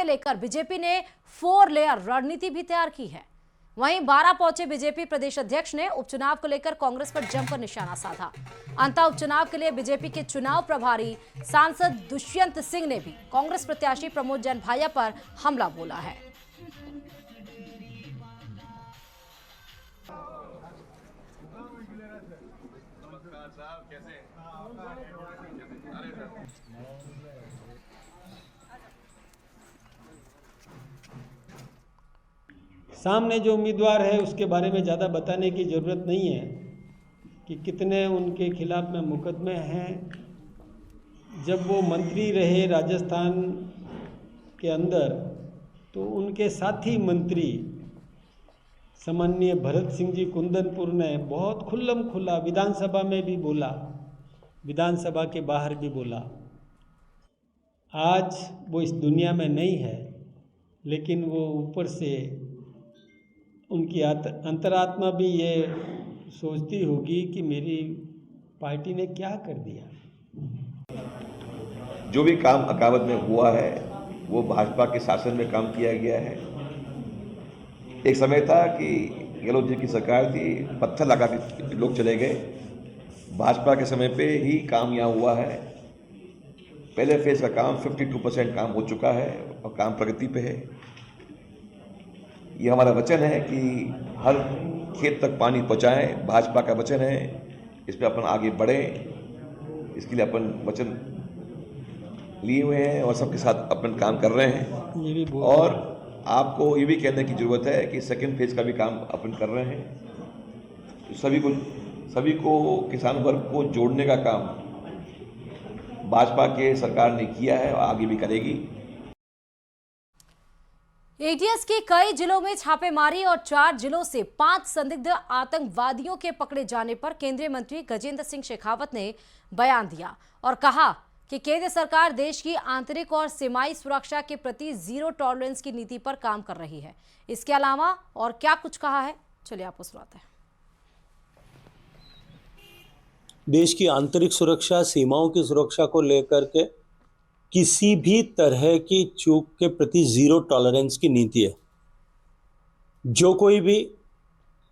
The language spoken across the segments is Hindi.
लेकर बीजेपी ने 4 लेयर रणनीति भी तैयार की है। वहीं 12 पहुंचे बीजेपी प्रदेश अध्यक्ष ने उपचुनाव को लेकर कांग्रेस पर जमकर निशाना साधा। अंतः उपचुनाव के लिए बीजेपी के चुनाव प्रभारी सांसद दुष्यंत सिंह ने भी कांग्रेस प्रत्याशी प्रमोद जैन भाया पर हमला बोला है। सामने जो उम्मीदवार है उसके बारे में ज़्यादा बताने की ज़रूरत नहीं है कि कितने उनके खिलाफ में मुकदमे हैं। जब वो मंत्री रहे राजस्थान के अंदर तो उनके साथी मंत्री सामान्य भरत सिंह जी कुंदनपुर ने बहुत खुल्लम खुल्ला विधानसभा में भी बोला, विधानसभा के बाहर भी बोला। आज वो इस दुनिया में नहीं है, लेकिन वो ऊपर से उनकी अंतरात्मा भी ये सोचती होगी कि मेरी पार्टी ने क्या कर दिया। जो भी काम अकावत में हुआ है वो भाजपा के शासन में काम किया गया है। एक समय था कि गहलोत जी की सरकार थी, पत्थर लगा के लोग चले गए। भाजपा के समय पे ही काम यहाँ हुआ है। पहले फेज का काम 52% काम हो चुका है और काम प्रगति पे है। ये हमारा वचन है कि हर खेत तक पानी पहुँचाएं, भाजपा का वचन है। इस पर अपन आगे बढ़ें, इसके लिए अपन वचन लिए हुए हैं और सबके साथ अपन काम कर रहे हैं। और आपको ये भी कहने की ज़रूरत है कि सेकंड फेज का भी काम अपन कर रहे हैं। सभी को किसान वर्ग को जोड़ने का काम भाजपा के सरकार ने किया है और आगे भी करेगी। एटीएस के कई जिलों में छापेमारी और 4 जिलों से 5 संदिग्ध आतंकवादियों के पकड़े जाने पर केंद्रीय मंत्री गजेंद्र सिंह शेखावत ने बयान दिया और कहा कि केंद्र सरकार देश की आंतरिक और सीमाई सुरक्षा के प्रति जीरो टॉलरेंस की नीति पर काम कर रही है। इसके अलावा और क्या कुछ कहा है, चलिए आपको सुनाते हैं। देश की आंतरिक सुरक्षा, सीमाओं की सुरक्षा को लेकर के किसी भी तरह की चूक के प्रति जीरो टॉलरेंस की नीति है। जो कोई भी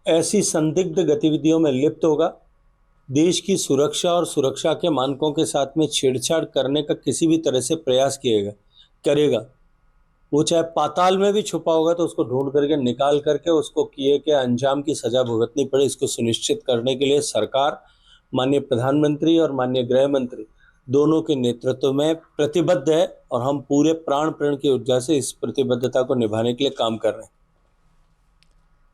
ऐसी संदिग्ध गतिविधियों में लिप्त होगा, देश की सुरक्षा और सुरक्षा के मानकों के साथ में छेड़छाड़ करने का किसी भी तरह से प्रयास करेगा, वो चाहे पाताल में भी छुपा होगा तो उसको ढूंढ करके निकाल करके उसको किए के अंजाम की सजा भुगतनी पड़े। इसको सुनिश्चित करने के लिए सरकार, माननीय प्रधानमंत्री और माननीय गृह मंत्री दोनों के नेतृत्व में प्रतिबद्ध है और हम पूरे प्राण की ऊर्जा से इस प्रतिबद्धता को निभाने के लिए काम कर रहे हैं।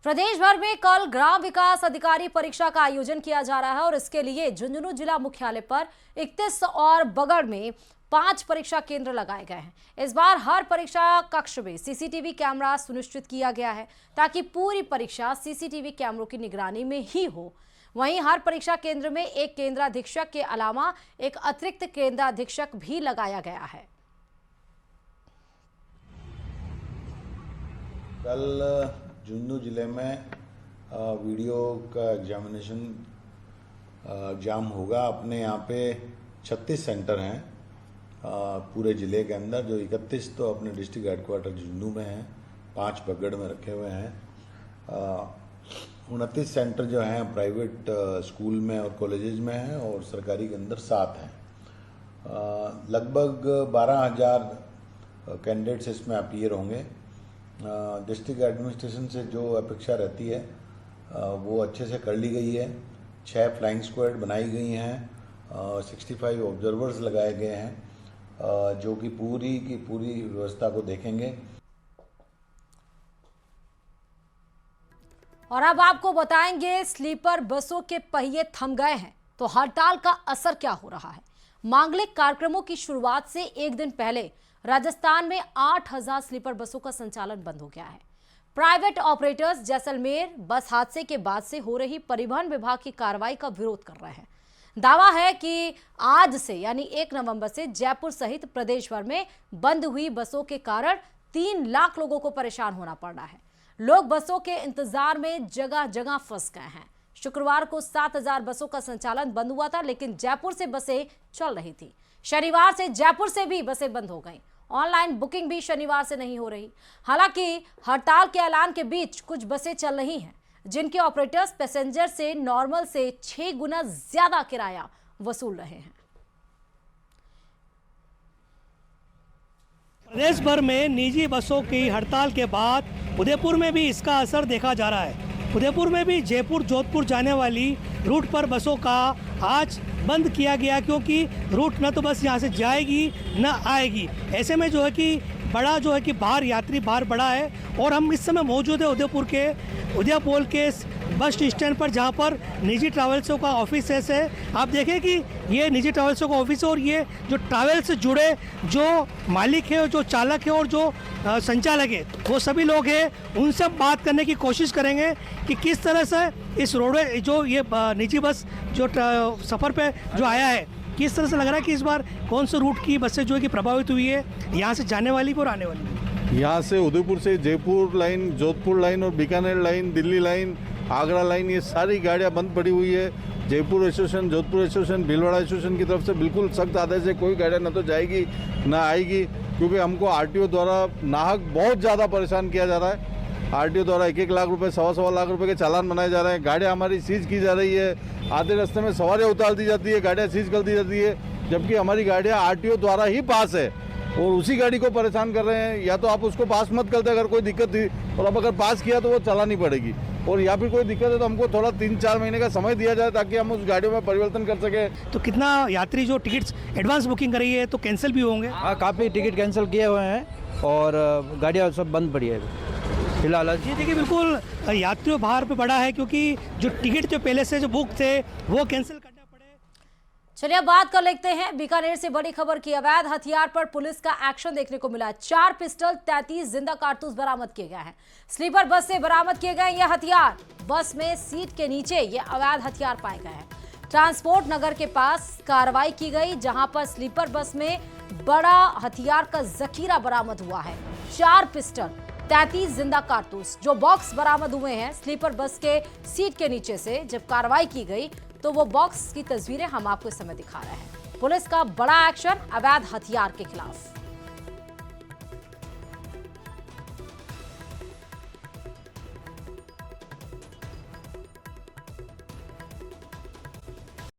प्रदेश भर में कल ग्राम विकास अधिकारी परीक्षा का आयोजन किया जा रहा है और इसके लिए झुंझुनू जिला मुख्यालय पर 31 और बगड़ में 5 परीक्षा केंद्र लगाए गए हैं। इस बार हर परीक्षा कक्ष में सीसीटीवी कैमरा सुनिश्चित किया गया है ताकि पूरी परीक्षा सीसीटीवी कैमरों की निगरानी में ही हो। वहीं हर परीक्षा केंद्र में एक केंद्राधीक्षक के अलावा एक अतिरिक्त केंद्राधीक्षक भी लगाया गया है। कल झुंझुनू जिले में वीडियो का एग्जाम होगा। अपने यहाँ पे 36 सेंटर हैं पूरे ज़िले के अंदर, जो 31 तो अपने डिस्ट्रिक्ट हेडक्वार्टर झुंझुनू में हैं, 5 बगड़ में रखे हुए हैं। 29 सेंटर जो हैं प्राइवेट स्कूल में और कॉलेजेस में हैं और सरकारी के अंदर 7 हैं। लगभग 12,000 कैंडिडेट्स इसमें अपीयर होंगे। डिस्ट्रिक्ट एडमिनिस्ट्रेशन से जो अपेक्षा रहती है वो अच्छे से कर ली गई है। 6 फ्लाइंग स्क्वाड बनाई गई हैं, 65 ऑब्जर्वर्स लगाए गए हैं जो कि पूरी की पूरी व्यवस्था को देखेंगे। और अब आपको बताएंगे, स्लीपर बसों के पहिए थम गए हैं तो हड़ताल का असर क्या हो रहा है। मांगलिक कार्यक्रमों की शुरुआत से एक दिन पहले राजस्थान में 8,000 स्लीपर बसों का संचालन बंद हो गया है। प्राइवेट ऑपरेटर्स जैसलमेर बस हादसे के बाद से हो रही परिवहन विभाग की कार्रवाई का विरोध कर रहे हैं। दावा है कि आज से यानी 1 नवंबर से जयपुर सहित प्रदेश भर में बंद हुई बसों के कारण 3 लाख लोगों को परेशान होना पड़ रहा है। लोग बसों के इंतजार में जगह जगह फंस गए हैं। शुक्रवार को 7,000 बसों का संचालन बंद हुआ था, लेकिन जयपुर से बसें चल रही थी। शनिवार से जयपुर से भी बसें बंद हो गईं ऑनलाइन बुकिंग भी शनिवार से नहीं हो रही। हालांकि हड़ताल के ऐलान के बीच कुछ बसें चल रही हैं जिनके ऑपरेटर्स पैसेंजर से नॉर्मल से 6 गुना ज्यादा किराया वसूल रहे हैं। प्रदेश भर में निजी बसों की हड़ताल के बाद उदयपुर में भी इसका असर देखा जा रहा है। उदयपुर में भी जयपुर जोधपुर जाने वाली रूट पर बसों का आज बंद किया गया, क्योंकि रूट न तो बस यहाँ से जाएगी न आएगी। ऐसे में जो है कि बड़ा जो है कि बाहर यात्री बाहर बढ़ा है। और हम इस समय मौजूद है उदयपुर के उदयपुर के बस स्टैंड पर, जहाँ पर निजी ट्रैवल्सों का ऑफिस है। आप देखें कि ये निजी ट्रैवल्सों का ऑफिस है और ये जो ट्रैवल से जुड़े जो मालिक है, जो चालक है और जो संचालक है, वो सभी लोग हैं। उनसे बात करने की कोशिश करेंगे कि किस तरह से इस रोडवे जो ये निजी बस जो सफ़र पे जो आया है, किस तरह से लग रहा है कि इस बार कौन से रूट की बसें जो है कि प्रभावित हुई है, यहाँ से जाने वाली और आने वाली। यहाँ से उदयपुर से जयपुर लाइन, जोधपुर लाइन और Bikaner line, Delhi line, Agra line, ये सारी गाड़ियाँ बंद पड़ी हुई है। Jaipur station, Jodhpur station, Bhilwara station की तरफ से बिल्कुल सख्त आदेश है, कोई गाड़ियाँ ना तो जाएगी ना आएगी, क्योंकि हमको आरटीओ द्वारा नाहक बहुत ज़्यादा परेशान किया जा रहा है। आरटीओ द्वारा 1-1 लाख रुपए, 1.25 लाख रुपए के चालान बनाए जा रहे हैं। गाड़ियाँ हमारी सीज की जा रही है, आधे रास्ते में सवारियाँ उतार दी जाती है, गाड़ियाँ सीज कर दी जाती है, जबकि हमारी गाड़ियाँ आरटीओ द्वारा ही पास है और उसी गाड़ी को परेशान कर रहे हैं। या तो आप उसको पास मत करते अगर कोई दिक्कत थी, और अब अगर पास किया तो वो चलानी पड़ेगी, और या फिर कोई दिक्कत है तो हमको थोड़ा 3-4 महीने का समय दिया जाए ताकि हम उस गाड़ियों में परिवर्तन कर सकें। तो कितना यात्री जो टिकट्स एडवांस बुकिंग कर रही है तो कैंसिल भी होंगे? हाँ, काफ़ी टिकट कैंसिल किए हुए हैं और गाड़ियाँ सब बंद पड़ी है फिलहाल। जी देखिए, बिल्कुल यात्रियों बाहर पे पड़ा है, क्योंकि जो टिकट जो पहले से जो बुक थे वो कैंसिल करना पड़े। चलिए अब बात कर लेते हैं बीकानेर से बड़ी खबर की। अवैध हथियार पर पुलिस का एक्शन देखने को मिला। 4 पिस्टल, 33 जिंदा कारतूस बरामद किए गए हैं। स्लीपर बस से बरामद किए गए ये हथियार। बस में सीट के नीचे ये अवैध हथियार पाए गए हैं। ट्रांसपोर्ट नगर के पास कार्रवाई की गई, जहां पर स्लीपर बस में बड़ा हथियार का जखीरा बरामद हुआ है। 4 पिस्टल, 33 जिंदा कारतूस जो बॉक्स बरामद हुए हैं स्लीपर बस के सीट के नीचे से। जब कार्रवाई की गई तो वो बॉक्स की तस्वीरें हम आपको इस समय दिखा रहे हैं। पुलिस का बड़ा एक्शन अवैध हथियार के खिलाफ।